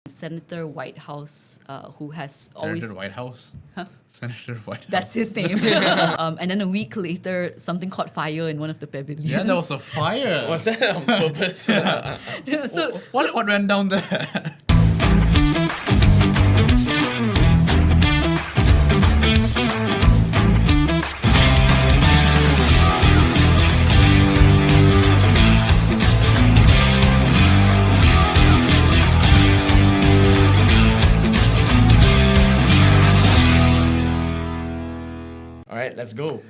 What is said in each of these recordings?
Senator Whitehouse, who has always... Senator Whitehouse? Huh? Senator Whitehouse. That's his name. And then a week later, something caught fire in one of the pavilions. Yeah, there was a fire. Was that on purpose? What went down there? Alright, let's go.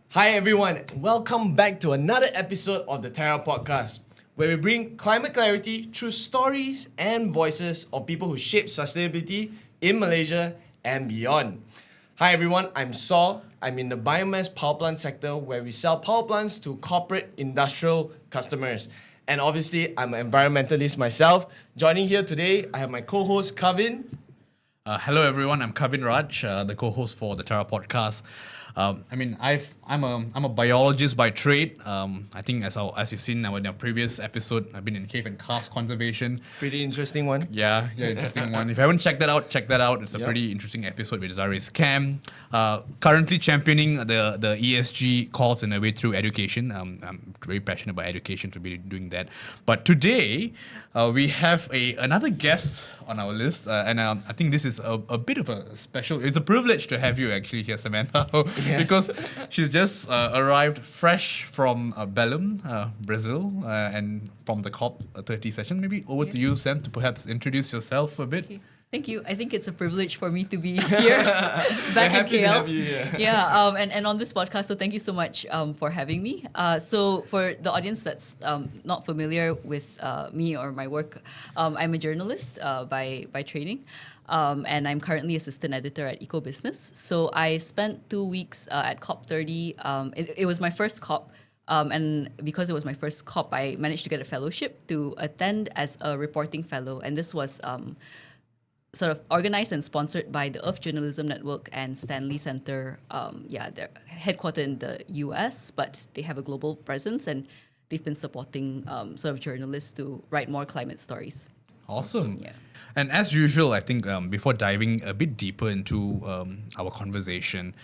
Hi everyone, welcome back to another episode of the Terra podcast, where we bring climate clarity through stories and voices of people who shape sustainability in Malaysia and beyond. Hi everyone, I'm Saw. I'm in the biomass power plant sector where we sell power plants to corporate industrial customers. And obviously, I'm an environmentalist myself. Joining here today, I have my co-host Kavin. Hello everyone, I'm Kavin Raj, the co-host for the Terra podcast. I'm a biologist by trade. I think as you've seen in our previous episode, I've been in cave and karst conservation. Pretty interesting one. Yeah, interesting one. If you haven't checked that out, check that out. It's a pretty interesting episode with Zari's Cam. Currently championing the ESG cause in a way through education. I'm very passionate about education to be doing that. But today, we have another guest on our list, and I think this is a bit of a special. It's a privilege to have you actually here, Samantha Ho, because she's just arrived fresh from Belém, Brazil, and from the COP30 session. Maybe over to you, Sam, to perhaps introduce yourself a bit. Okay. Thank you. I think it's a privilege for me to be here back in KL. To have you here. And on this podcast. So thank you so much for having me. So for the audience that's not familiar with me or my work, I'm a journalist by training. And I'm currently assistant editor at Eco Business. So I spent 2 weeks at COP30. It was my first COP. And because it was my first COP, I managed to get a fellowship to attend as a reporting fellow. And this was sort of organized and sponsored by the Earth Journalism Network and Stanley Center. They're headquartered in the US, but they have a global presence, and they've been supporting sort of journalists to write more climate stories. Awesome. Yeah. And as usual, I think before diving a bit deeper into our conversation,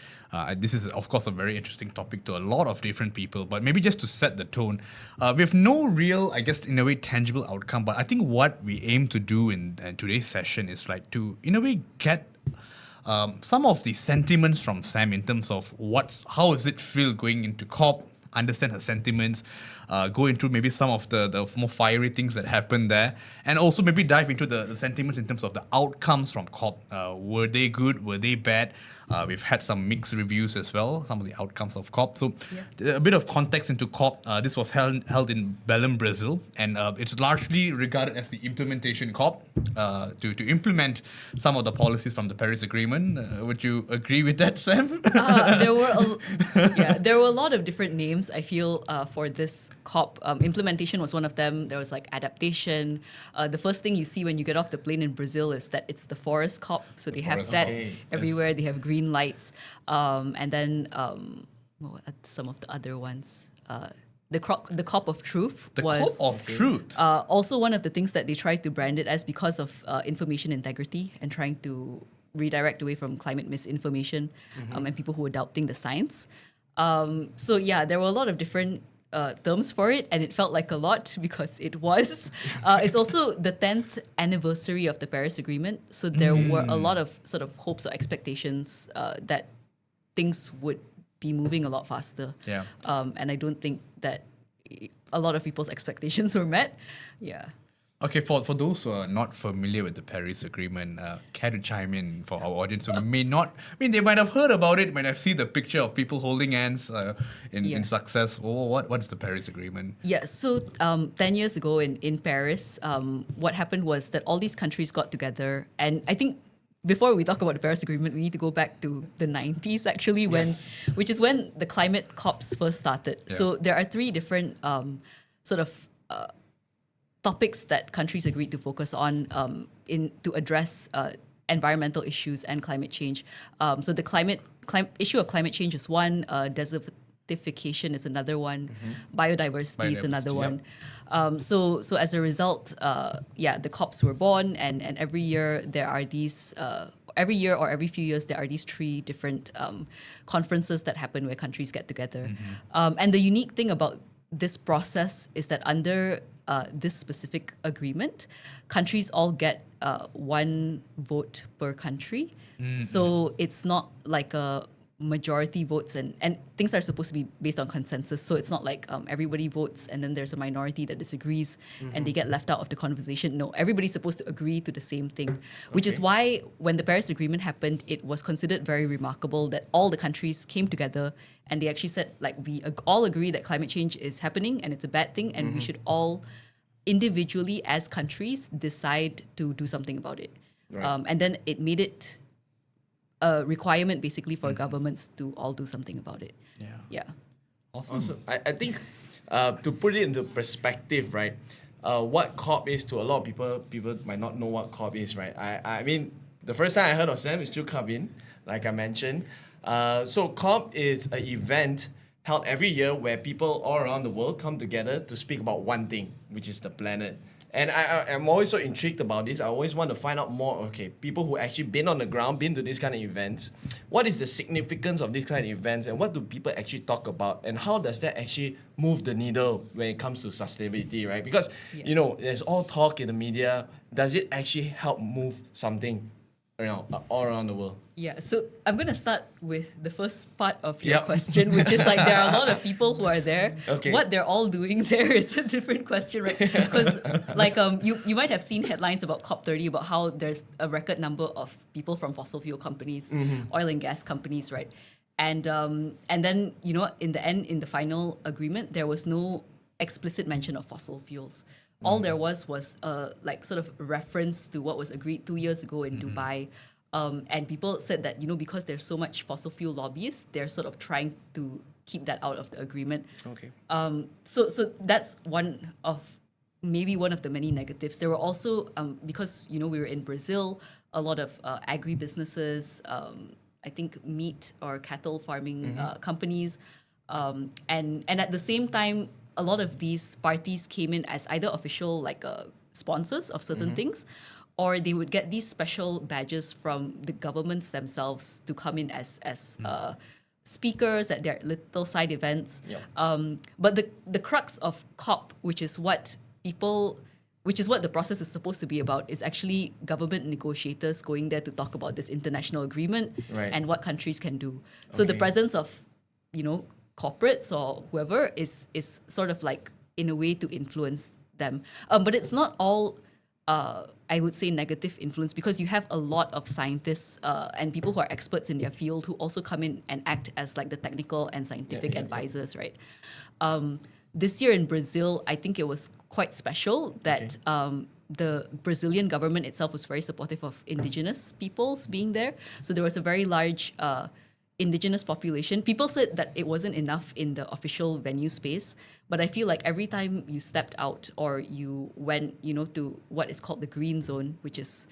this is, of course, a very interesting topic to a lot of different people, but maybe just to set the tone, we have no real, I guess, in a way, tangible outcome, but I think what we aim to do in today's session is like to, in a way, get some of the sentiments from Sam in terms of how does it feel going into COP, understand her sentiments, go into maybe some of the more fiery things that happened there, and also maybe dive into the sentiments in terms of the outcomes from COP. Were they good? Were they bad? We've had some mixed reviews as well, some of the outcomes of COP. So a bit of context into COP. This was held in Belém, Brazil, and it's largely regarded as the implementation COP to implement some of the policies from the Paris Agreement. Would you agree with that, Sam? There were a lot of different names, I feel, for this COP. Implementation was one of them. There was like adaptation. The first thing you see when you get off the plane in Brazil is that it's the forest COP. So they have that everywhere. Yes. They have green lights. And then what are some of the other ones? The COP of Truth The was... COP of Truth? Also one of the things that they tried to brand it as because of information integrity and trying to redirect away from climate misinformation and people who were doubting the science. There were a lot of different terms for it, and it felt like a lot because it was. It's also the 10th anniversary of the Paris Agreement, so there were a lot of sort of hopes or expectations that things would be moving a lot faster. Yeah. And I don't think that a lot of people's expectations were met. Yeah. Okay, for those who are not familiar with the Paris Agreement, care to chime in for our audience who may not, they might have heard about it, might have seen the picture of people holding hands in success. What is the Paris Agreement? Yeah, so 10 years ago in Paris, what happened was that all these countries got together, and I think before we talk about the Paris Agreement, we need to go back to the 90s actually, which is when the climate COPs first started. Yeah. So there are 3 different topics that countries agreed to focus on to address environmental issues and climate change. So the issue of climate change is one, desertification is another one. Biodiversity is another Biodiversity, one. So as a result, the COPs were born, and every year there are these. Every year or every few years, there are these 3 different conferences that happen where countries get together. And the unique thing about this process is that under this specific agreement, countries all get 1 vote per country. So it's not like a majority votes, and things are supposed to be based on consensus. So it's not like everybody votes and then there's a minority that disagrees and they get left out of the conversation. No, everybody's supposed to agree to the same thing, which is why when the Paris Agreement happened, it was considered very remarkable that all the countries came together and they actually said, like, we all agree that climate change is happening and it's a bad thing, and we should all individually as countries decide to do something about it. Right. And then it made it a requirement basically for governments to all do something about it. Yeah. Awesome. I think to put it into perspective, right? What COP is to a lot of people might not know what COP is, right? I mean, the first time I heard of Sam is through Kavin, like I mentioned. So COP is an event held every year where people all around the world come together to speak about one thing, which is the planet. And I'm always so intrigued about this. I always want to find out more, okay, people who actually been on the ground, been to these kind of events, what is the significance of these kind of events, and what do people actually talk about, and how does that actually move the needle when it comes to sustainability, right? Because, you know, there's all talk in the media. Does it actually help move something all around the world? Yeah, so I'm going to start with the first part of your question, which is like there are a lot of people who are there. Okay. What they're all doing there is a different question, right? Because like you might have seen headlines about COP30 about how there's a record number of people from fossil fuel companies, oil and gas companies, right? And then, you know, in the end, in the final agreement, there was no explicit mention of fossil fuels. All there was like sort of reference to what was agreed 2 years ago in Dubai. And people said that, you know, because there's so much fossil fuel lobbyists, they're sort of trying to keep that out of the agreement. Okay. So that's one of the many negatives. There were also, because, you know, we were in Brazil, a lot of agribusinesses, I think meat or cattle farming companies. And at the same time, a lot of these parties came in as either official like sponsors of certain things, or they would get these special badges from the governments themselves to come in as speakers at their little side events. Yep. But the crux of COP, which is what the process is supposed to be about, is actually government negotiators going there to talk about this international agreement and what countries can do. So the presence of, you know, corporates or whoever is sort of like in a way to influence them. But it's not all, I would say, negative influence, because you have a lot of scientists and people who are experts in their field who also come in and act as like the technical and scientific advisors, right? This year in Brazil, I think it was quite special that the Brazilian government itself was very supportive of indigenous peoples being there. So there was a very large indigenous population. People said that it wasn't enough in the official venue space, but I feel like every time you stepped out or you went, you know, to what is called the green zone, which is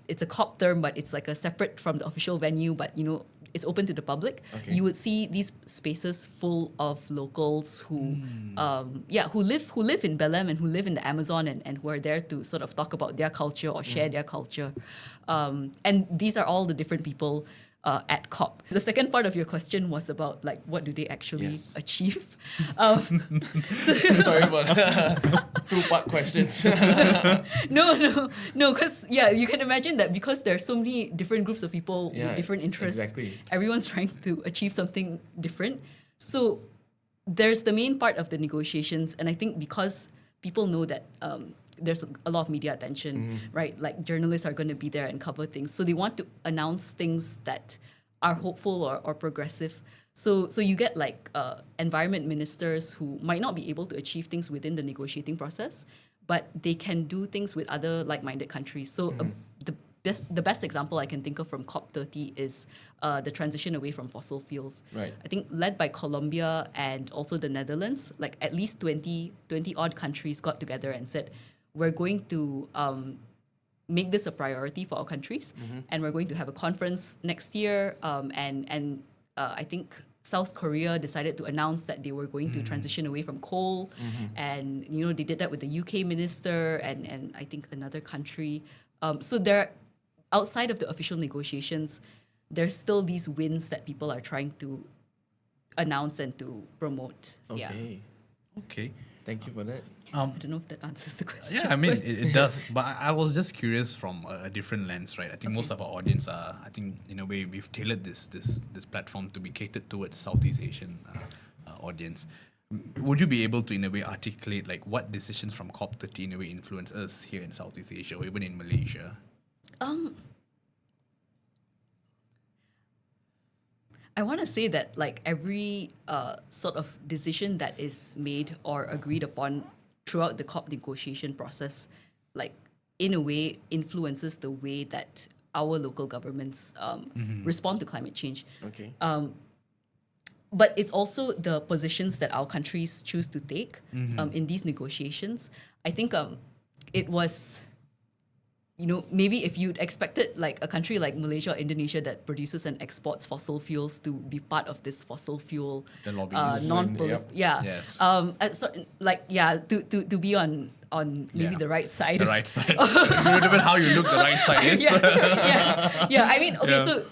it's a COP term, but it's like a separate from the official venue, but you know, it's open to the public. You would see these spaces full of locals who live in Belém and who live in the Amazon and who are there to sort of talk about their culture or share their culture. And these are all the different people at COP. The second part of your question was about like what do they actually achieve? Sorry about two-part questions. No, because you can imagine that because there are so many different groups of people with different interests, everyone's trying to achieve something different. So there's the main part of the negotiations, and I think because people know that there's a lot of media attention, right? Like journalists are going to be there and cover things. So they want to announce things that are hopeful or progressive. So you get like environment ministers who might not be able to achieve things within the negotiating process, but they can do things with other like-minded countries. So the best example I can think of from COP30 is the transition away from fossil fuels. Right. I think led by Colombia and also the Netherlands, like at least 20 odd countries got together and said, we're going to make this a priority for our countries, and we're going to have a conference next year. And I think South Korea decided to announce that they were going to transition away from coal, and they did that with the UK minister and I think another country. So there, outside of the official negotiations, there's still these wins that people are trying to announce and to promote. Okay. Yeah. Okay. Thank you for that. I don't know if that answers the question. Yeah, I mean, it does. But I was just curious from a different lens, right? I think most of our audience are, I think, in a way, we've tailored this platform to be catered towards Southeast Asian audience. Would you be able to, in a way, articulate like what decisions from COP30 in a way influence us here in Southeast Asia or even in Malaysia? I want to say that like every sort of decision that is made or agreed upon throughout the COP negotiation process, like in a way influences the way that our local governments respond to climate change. Okay. But it's also the positions that our countries choose to take in these negotiations. I think it was, maybe if you'd expected like a country like Malaysia or Indonesia that produces and exports fossil fuels to be part of this fossil fuel The lobbies. Yes. to be on maybe the right side. The right side. Even how you look, the right side is. I mean, okay. Yeah. So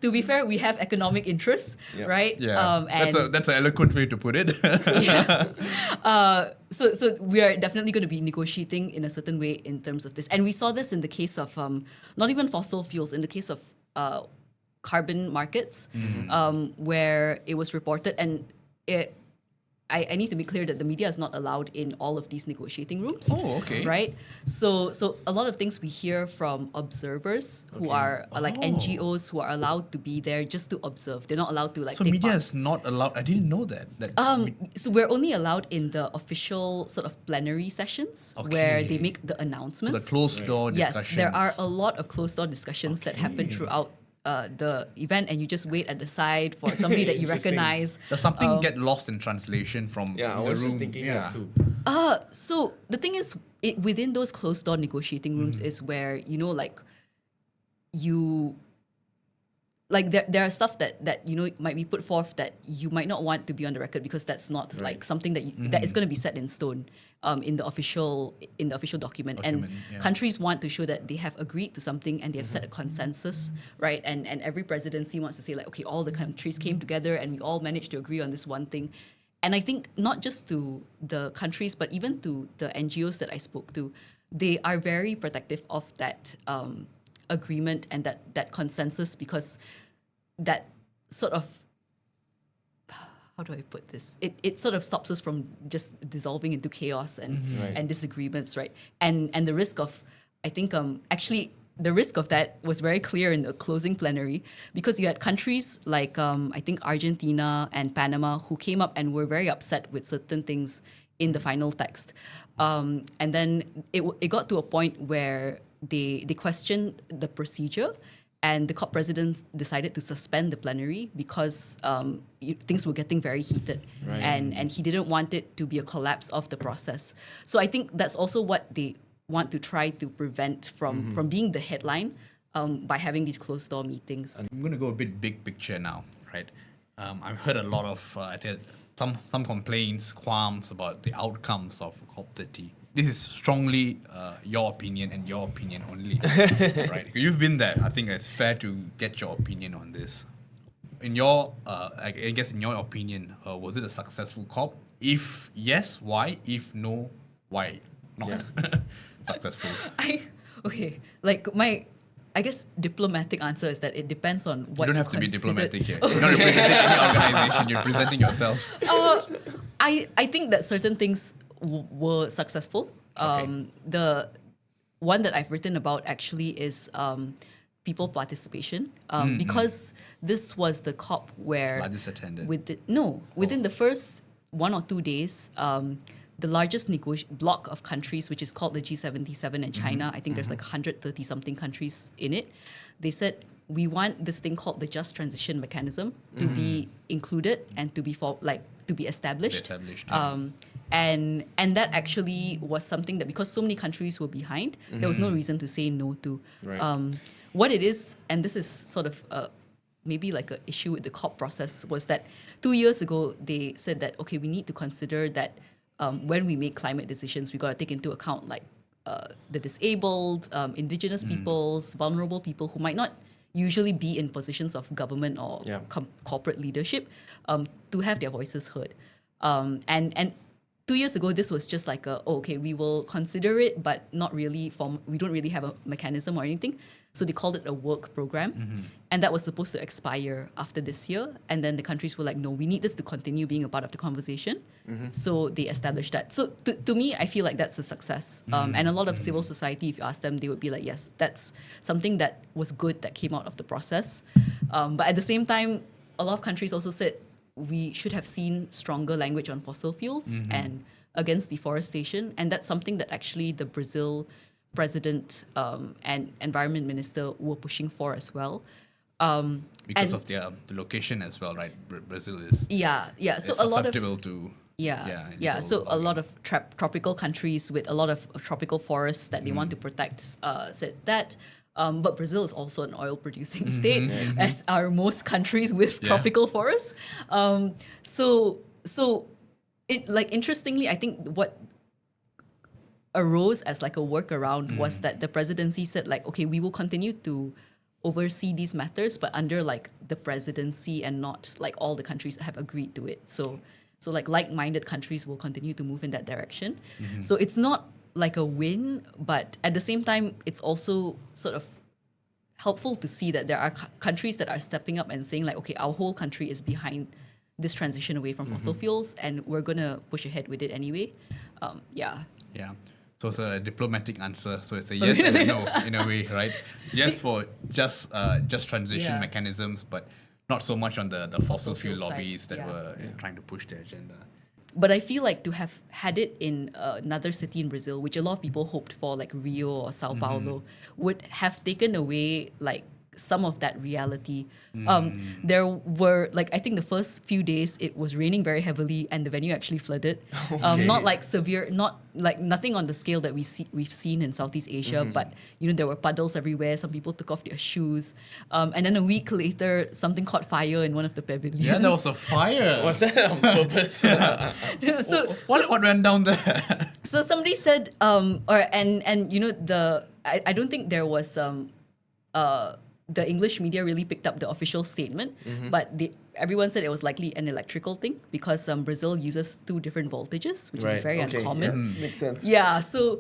to be fair, we have economic interests, right? Yeah. And That's an eloquent way to put it. So we are definitely going to be negotiating in a certain way in terms of this, and we saw this in the case of not even fossil fuels, in the case of carbon markets, where it was reported, and I need to be clear that the media is not allowed in all of these negotiating rooms. Oh, okay. Right? So a lot of things we hear from observers who are like NGOs who are allowed to be there just to observe. They're not allowed to like So take media part. is not allowed. I didn't know that. So we're only allowed in the official sort of plenary sessions where they make the announcements. the closed door Yes, discussions. there are a lot of closed door discussions that happen throughout the event, and you just wait at the side for somebody that you Interesting. recognize. Does something get lost in translation from Yeah, I the was room? just thinking that too. So the thing is, within those closed door negotiating rooms is where there are stuff that might be put forth that you might not want to be on the record because that's not like something that that is going to be set in stone in the official document. And countries want to show that they have agreed to something and they have set a consensus, right? And every presidency wants to say like, okay, all the countries came together and we all managed to agree on this one thing. And I think not just to the countries, but even to the NGOs that I spoke to, they are very protective of that agreement and that consensus, because that sort of, how do I put this? It sort of stops us from just dissolving into chaos and disagreements, right? And the risk of, I think, actually, the risk of that was very clear in the closing plenary, because you had countries like, I think, Argentina and Panama who came up and were very upset with certain things in the final text. And then it got to a point where they questioned the procedure, and the COP president decided to suspend the plenary because things were getting very heated, and he didn't want it to be a collapse of the process. So I think that's also what they want to try to prevent from being the headline by having these closed door meetings. I'm going to go a bit big picture now, right? I've heard a lot of some complaints, qualms about the outcomes of COP30. This is strongly your opinion and your opinion only, right? You've been there. I think it's fair to get your opinion on this. In your, I guess, in your opinion, was it a successful COP? If yes, why? If no, why not? Successful. I guess diplomatic answer is that it depends on what you don't have to be considered- diplomatic here. You're not representing any organization. You're presenting yourself. I think that certain things were successful. The one that I've written about actually is people participation, because this was the COP where Largest attended. within the first 1 or 2 days, the largest block of countries, which is called the G77 and China, I think there's like 130 something countries in it. They said, we want this thing called the Just Transition Mechanism to be included and to be established. And that actually was something that, because so many countries were behind, there was no reason to say no to. What it is, and this is sort of maybe like an issue with the COP process, was that 2 years ago, they said that, okay, we need to consider that when we make climate decisions, we got to take into account like the disabled, indigenous peoples, vulnerable people who might not usually be in positions of government or corporate leadership to have their voices heard. And 2 years ago, this was just like okay, we will consider it, but not really we don't really have a mechanism or anything. So they called it a work program. And that was supposed to expire after this year. And then the countries were like, no, we need this to continue being a part of the conversation. So they established that. So to me, I feel like that's a success. And a lot of civil society, if you ask them, they would be like, yes, that's something that was good that came out of the process. But at the same time, a lot of countries also said we should have seen stronger language on fossil fuels and against deforestation. And that's something that actually the Brazil president and environment minister were pushing for as well. Because of the location as well, right? Brazil is so a lot of susceptible to so a lot of tropical countries with a lot of tropical forests that they want to protect said that. But Brazil is also an oil producing state, as are most countries with tropical forests. So it like interestingly, I think what arose as like a workaround was that the presidency said like, okay, we will continue to oversee these matters, but under like the presidency and not like all the countries have agreed to it. So like-minded countries will continue to move in that direction. So it's not like a win, but at the same time, it's also sort of helpful to see that there are countries that are stepping up and saying like, okay, our whole country is behind this transition away from fossil fuels, and we're gonna push ahead with it anyway. So it's a diplomatic answer. So it's a yes and a no in a way, right? Yes for just transition mechanisms, but not so much on the fossil fuel lobbies that were trying to push their agenda. But I feel like to have had it in another city in Brazil, which a lot of people hoped for, like Rio or Sao Paulo, would have taken away like some of that reality. There were like, I think the first few days it was raining very heavily and the venue actually flooded. Not like severe, not like nothing on the scale that we've seen in Southeast Asia, but there were puddles everywhere. Some people took off their shoes, and then a week later something caught fire in one of the pavilions. Yeah, there was a fire. Was that on purpose? So what went down there? So somebody said, I don't think there was the English media really picked up the official statement, but everyone said it was likely an electrical thing because Brazil uses 2 different voltages, which is very uncommon. Yeah. Makes sense. Yeah, so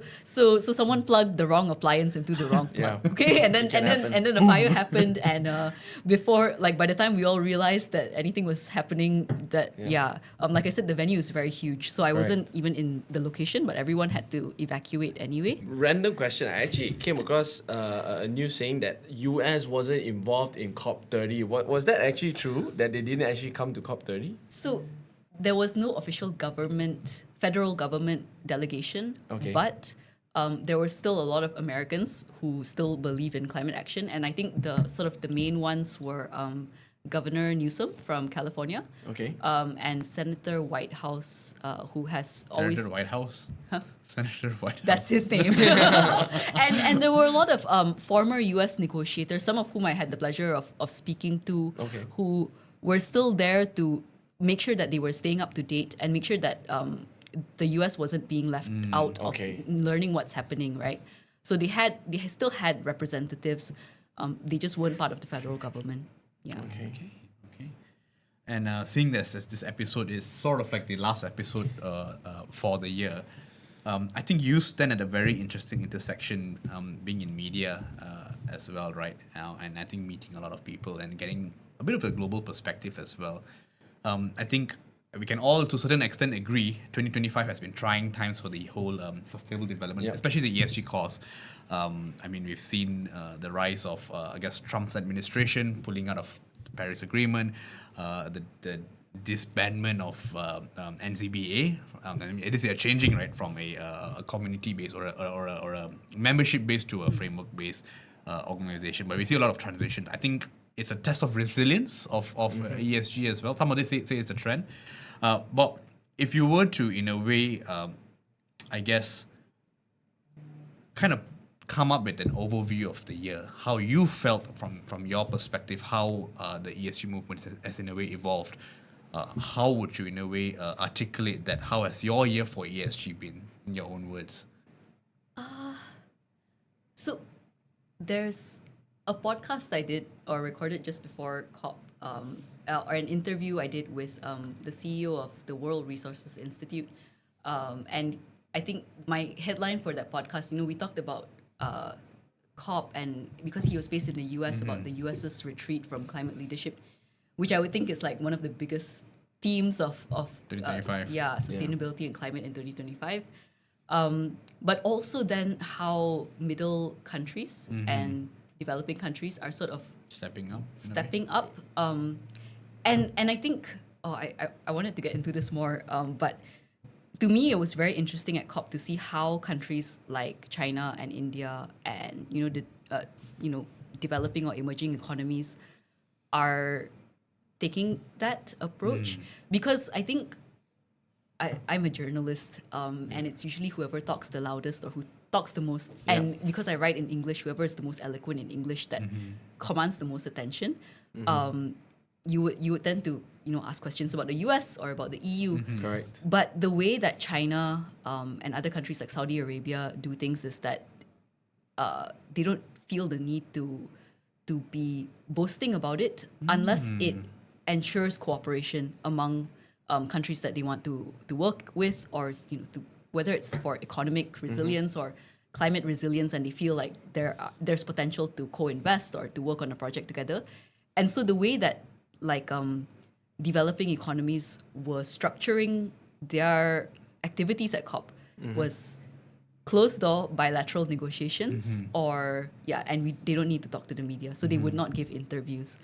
someone plugged the wrong appliance into the wrong plug. Okay, and then the fire happened, and before, like by the time we all realized that anything was happening, like I said, the venue is very huge, so I wasn't even in the location, but everyone had to evacuate anyway. Random question. I actually came across a news saying that US wasn't involved in COP30. Was that actually true? That they didn't actually come to COP30? So there was no official federal government delegation, but there were still a lot of Americans who still believe in climate action, and I think the main ones were Governor Newsom from California, and Senator Whitehouse, who has always Senator Whitehouse. Huh? Senator Whitehouse. That's his name. and there were a lot of former U.S. negotiators, some of whom I had the pleasure of speaking to, who were still there to make sure that they were staying up to date and make sure that the U.S. wasn't being left out of learning what's happening, right? So they still had representatives. They just weren't part of the federal government. Yeah. Okay. And seeing this as this episode is sort of like the last episode for the year, I think you stand at a very interesting intersection, being in media as well right now, and I think meeting a lot of people and getting a bit of a global perspective as well. I think we can all, to a certain extent, agree 2025 has been trying times for the whole sustainable development, especially the ESG cause. We've seen the rise of, Trump's administration pulling out of the Paris Agreement, the disbandment of NZBA. It is changing, right, from a community-based or a membership-based to a framework-based organization. But we see a lot of transition. I think it's a test of resilience of ESG as well. Some of this say it's a trend. But if you were to, in a way, kind of come up with an overview of the year, how you felt from your perspective, how the ESG movement has in a way evolved. how would you, in a way, articulate that? How has your year for ESG been, in your own words? So there's a podcast I did or recorded just before COP, or an interview I did with the CEO of the World Resources Institute. And I think my headline for that podcast, we talked about COP, and because he was based in the US, about the US's retreat from climate leadership, which I would think is like one of the biggest themes of 2025. Sustainability and climate in 2025. But also then how middle countries and developing countries are sort of Stepping up. stepping up. And I think, I wanted to get into this more, but to me, it was very interesting at COP to see how countries like China and India and developing or emerging economies are taking that approach, because I think I'm a journalist, and it's usually whoever talks the loudest or who talks the most, and because I write in English, whoever is the most eloquent in English that commands the most attention. You would tend to ask questions about the US or about the EU. Correct. But the way that China and other countries like Saudi Arabia do things is that they don't feel the need to be boasting about it unless it ensures cooperation among countries that they want to work with, or whether it's for economic resilience or climate resilience, and they feel like there's potential to co-invest or to work on a project together. And so the way that developing economies were structuring their activities at COP was closed door bilateral negotiations, and they don't need to talk to the media, so they would not give interviews.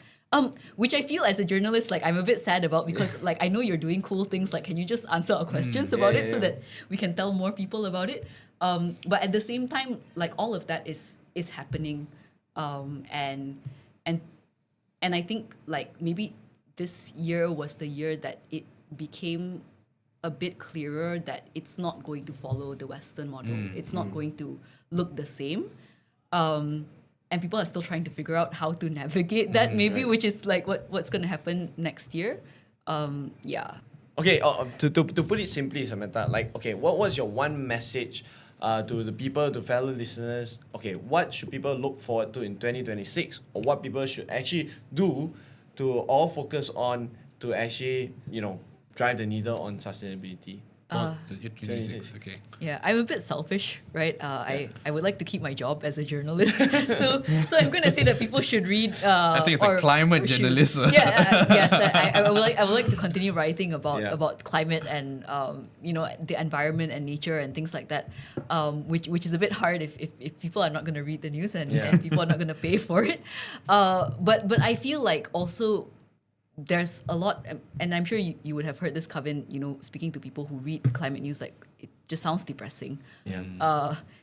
Which I feel as a journalist, I'm a bit sad about, because I know you're doing cool things. Can you just answer our questions about it so that we can tell more people about it? But at the same time, all of that is happening, and I think maybe this year was the year that it became a bit clearer that it's not going to follow the Western model. It's not going to look the same. And people are still trying to figure out how to navigate that, which is what's going to happen next year. Okay, to put it simply, Samantha, what was your one message to the people, to fellow listeners? Okay, what should people look forward to in 2026, or what people should actually do to all focus on to actually, drive the needle on sustainability? For the year 26, okay. Yeah, I'm a bit selfish, right? I would like to keep my job as a journalist, so I'm going to say that people should read. I think it's a climate journalist. Yes, I would like to continue writing about climate and the environment and nature and things like that, which is a bit hard if people are not going to read the news and people are not going to pay for it. But I feel like also there's a lot, and I'm sure you would have heard this, Kevin, speaking to people who read climate news, it just sounds depressing.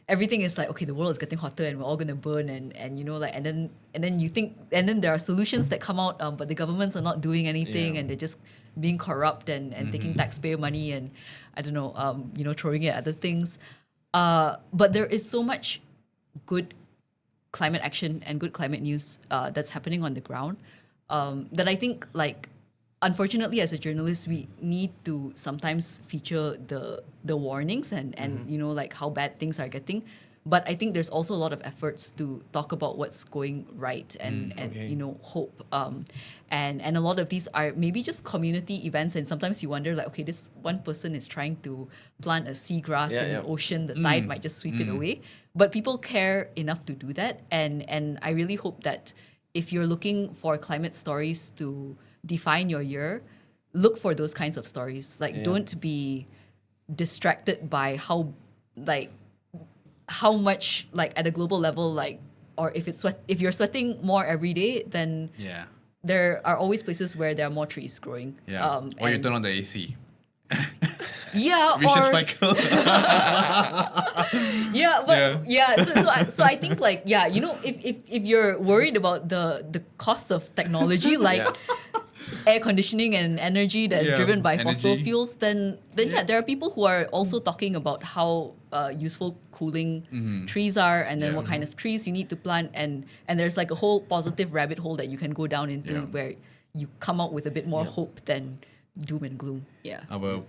Everything is okay, the world is getting hotter and we're all gonna burn, and then you think, and then there are solutions that come out, but the governments are not doing anything, and they're just being corrupt and taking taxpayer money and I don't know, throwing it at other things. But there is so much good climate action and good climate news that's happening on the ground. That I think, unfortunately, as a journalist, we need to sometimes feature the warnings and how bad things are getting. But I think there's also a lot of efforts to talk about what's going right and hope. And a lot of these are maybe just community events, and sometimes you wonder okay, this one person is trying to plant a seagrass in the ocean, the tide might just sweep it away. But people care enough to do that, and I really hope that if you're looking for climate stories to define your year, look for those kinds of stories. Don't be distracted by how much at a global level, or if you're sweating more every day, then there are always places where there are more trees growing. Or you turn on the AC. Vicious cycle. So I think if you're worried about the costs of technology, air conditioning and energy that is driven by fossil fuels, then there are people who are also talking about how useful cooling trees are, and then what kind of trees you need to plant, and there's a whole positive rabbit hole that you can go down into where you come out with a bit more hope than doom and gloom. Yeah. Our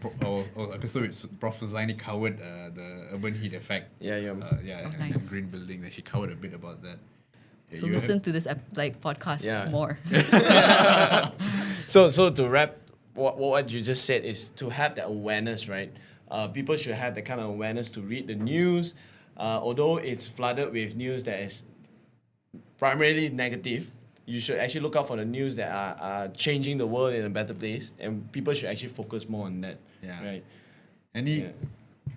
episode with Prof. Zaini covered the urban heat effect. Yeah. And nice. green building. That she covered a bit about that. Yeah, So listen to this podcast Yeah. more. So to wrap, what you just said is to have that awareness, right? People should have that kind of awareness to read the news, although it's flooded with news that is primarily negative. You should actually look out for the news that are changing the world in a better place, and people should actually focus more on that. Yeah. Right. Any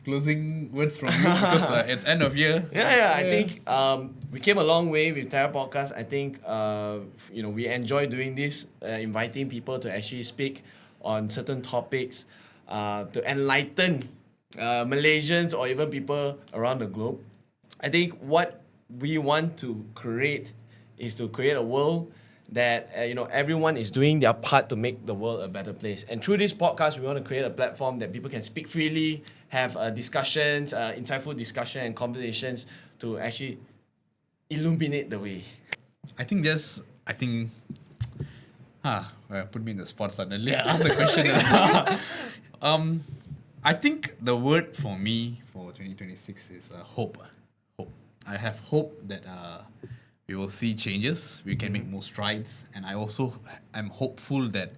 closing words from you? Because it's end of year. I think we came a long way with Terra Podcast. I think we enjoy doing this, inviting people to actually speak on certain topics, to enlighten Malaysians or even people around the globe. I think what we want to create is to create a world that everyone is doing their part to make the world a better place. And through this podcast, we want to create a platform that people can speak freely, have discussions, insightful discussion and conversations to actually illuminate the way. Put me in the spot suddenly. I asked the question. I think the word for me for 2026 is hope. Hope. I have hope that we will see changes, we can make more strides, and I also am hopeful that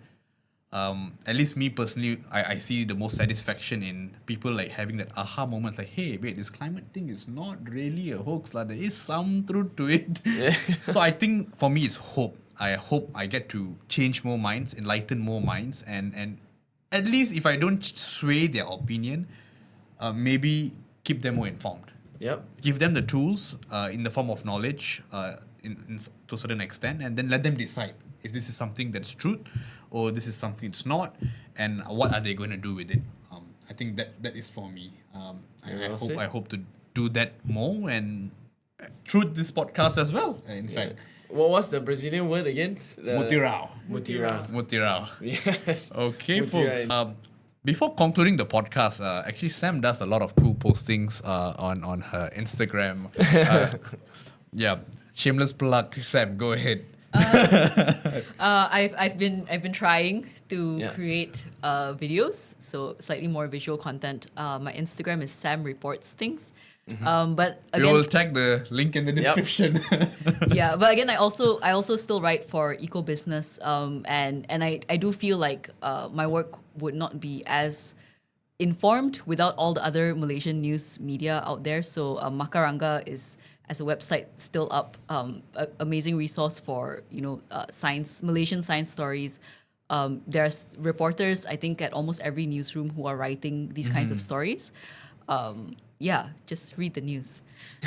at least me personally, I see the most satisfaction in people like having that aha moment, like, hey, wait, this climate thing is not really a hoax, there is some truth to it. Yeah. So I think for me it's hope. I hope I get to change more minds, enlighten more minds, and at least if I don't sway their opinion, maybe keep them more informed. Yep. Give them the tools in the form of knowledge to a certain extent, and then let them decide if this is something that's truth or this is something it's not, and what are they going to do with it. I think that is for me. I hope to do that more, and through this podcast as well, in fact. What was the Brazilian word again? Mutirao. Mutirao. Yes. Okay, Mutirao. folks. Before concluding the podcast, actually Sam does a lot of cool postings on her Instagram. Shameless plug. Sam, go ahead. I've been trying to create videos, so slightly more visual content. My Instagram is Sam Reports Things. But We again, will tag the link in the description. yeah, but again, I also still write for Eco Business, and I do feel like my work would not be as informed without all the other Malaysian news media out there. So Makaranga is, as a website, still up. Amazing resource for science, Malaysian science stories. There's reporters, I think, at almost every newsroom who are writing these kinds of stories. Just read the news.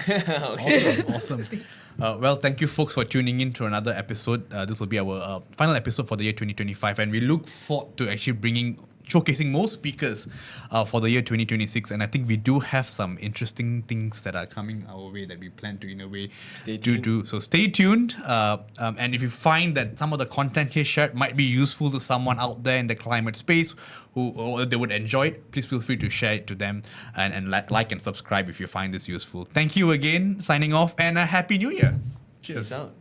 Awesome. Well, thank you, folks, for tuning in to another episode. This will be our final episode for the year 2025, and we look forward to actually showcasing more speakers for the year 2026. And I think we do have some interesting things that are coming our way that we plan to, in a way, do. So stay tuned. And if you find that some of the content here shared might be useful to someone out there in the climate space or they would enjoy it, please feel free to share it to them and like and subscribe if you find this useful. Thank you again. Signing off, and a Happy New Year. Cheers. Peace out.